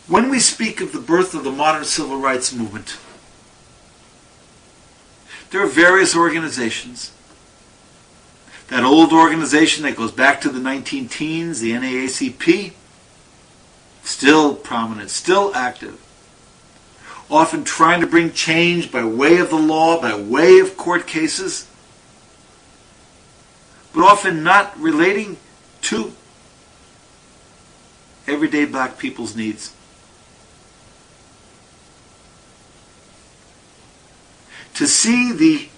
When we speak of the birth of the modern civil rights movement, there are various organizations. That old organization that goes back to the 19-teens, the NAACP, still prominent, still active, often trying to bring change by way of the law, by way of court cases, but often not relating to everyday black people's needs. To see the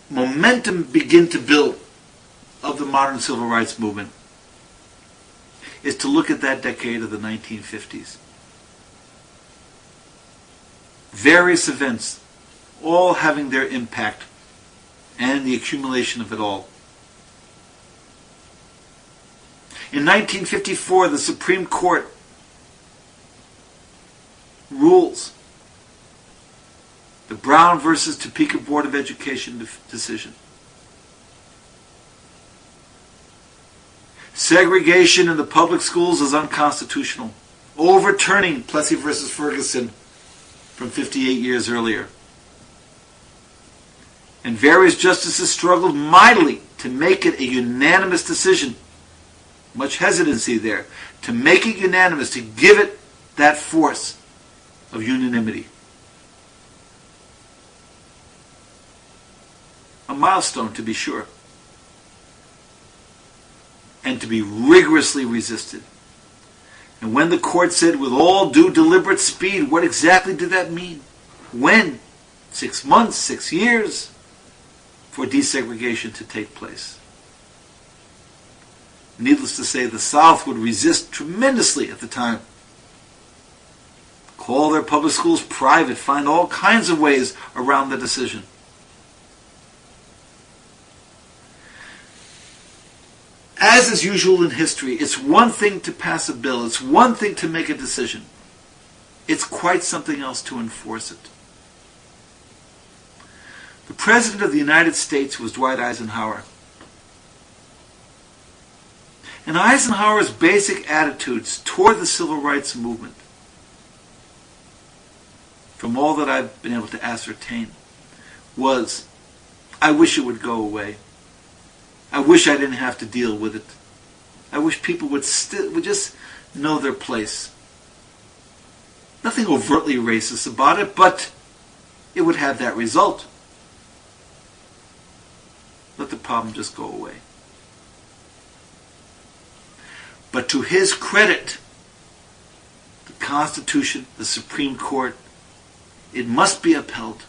momentum begin to build of the modern civil rights movement is to look at that decade of the 1950s. Various events, all having their impact and the accumulation of it all. In 1954, the Supreme Court rules the Brown versus Topeka Board of Education decision. Segregation in the public schools is unconstitutional, overturning Plessy versus Ferguson from 58 years earlier. And various justices struggled mightily to make it a unanimous decision. Much hesitancy there. To make it unanimous, to give it that force of unanimity. A milestone, to be sure. And to be rigorously resisted. And when the court said, with all due deliberate speed, what exactly did that mean? When? 6 months, 6 years for desegregation to take place. Needless to say, the South would resist tremendously at the time. Call their public schools private, find all kinds of ways around the decision. As is usual in history, it's one thing to pass a bill, it's one thing to make a decision. It's quite something else to enforce it. The President of the United States was Dwight Eisenhower. And Eisenhower's basic attitudes toward the civil rights movement, from all that I've been able to ascertain, was, I wish it would go away. I wish I didn't have to deal with it. I wish people would just know their place. Nothing overtly racist about it, but it would have that result. Let the problem just go away. But to his credit, the Constitution, the Supreme Court, it must be upheld.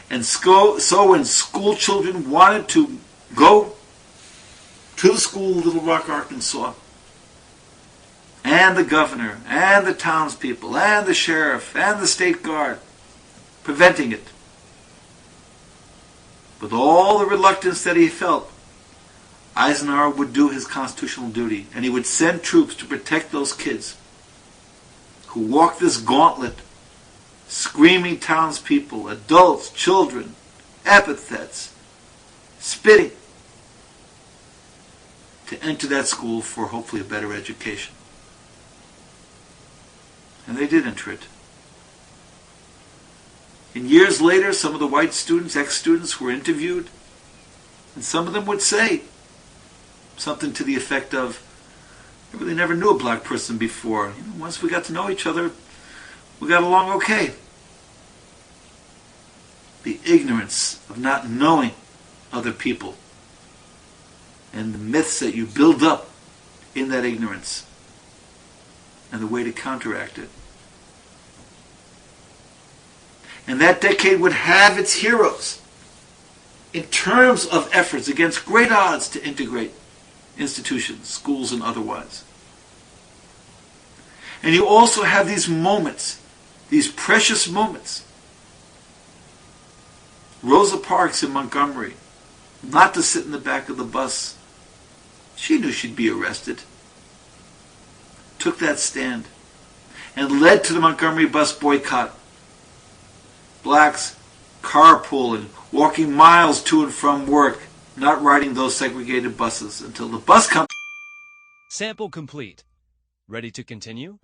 And so when school children wanted to go to the school in Little Rock, Arkansas, and the governor, and the townspeople, and the sheriff, and the state guard, preventing it, with all the reluctance that he felt, Eisenhower would do his constitutional duty, and he would send troops to protect those kids who walked this gauntlet, screaming townspeople, adults, children, epithets, spitting, to enter that school for hopefully a better education. And they did enter it. And years later, some of the white students, ex-students, were interviewed, and some of them would say something to the effect of, I really never knew a black person before. Once we got to know each other, we got along okay. The ignorance of not knowing other people and the myths that you build up in that ignorance and the way to counteract it. And that decade would have its heroes in terms of efforts against great odds to integrate institutions, schools and otherwise. And you also have these moments, these precious moments. Rosa Parks in Montgomery, not to sit in the back of the bus. She knew she'd be arrested. Took that stand and led to the Montgomery bus boycott. Blacks carpooling, walking miles to and from work, not riding those segregated buses until the bus company Sample complete. Ready to continue?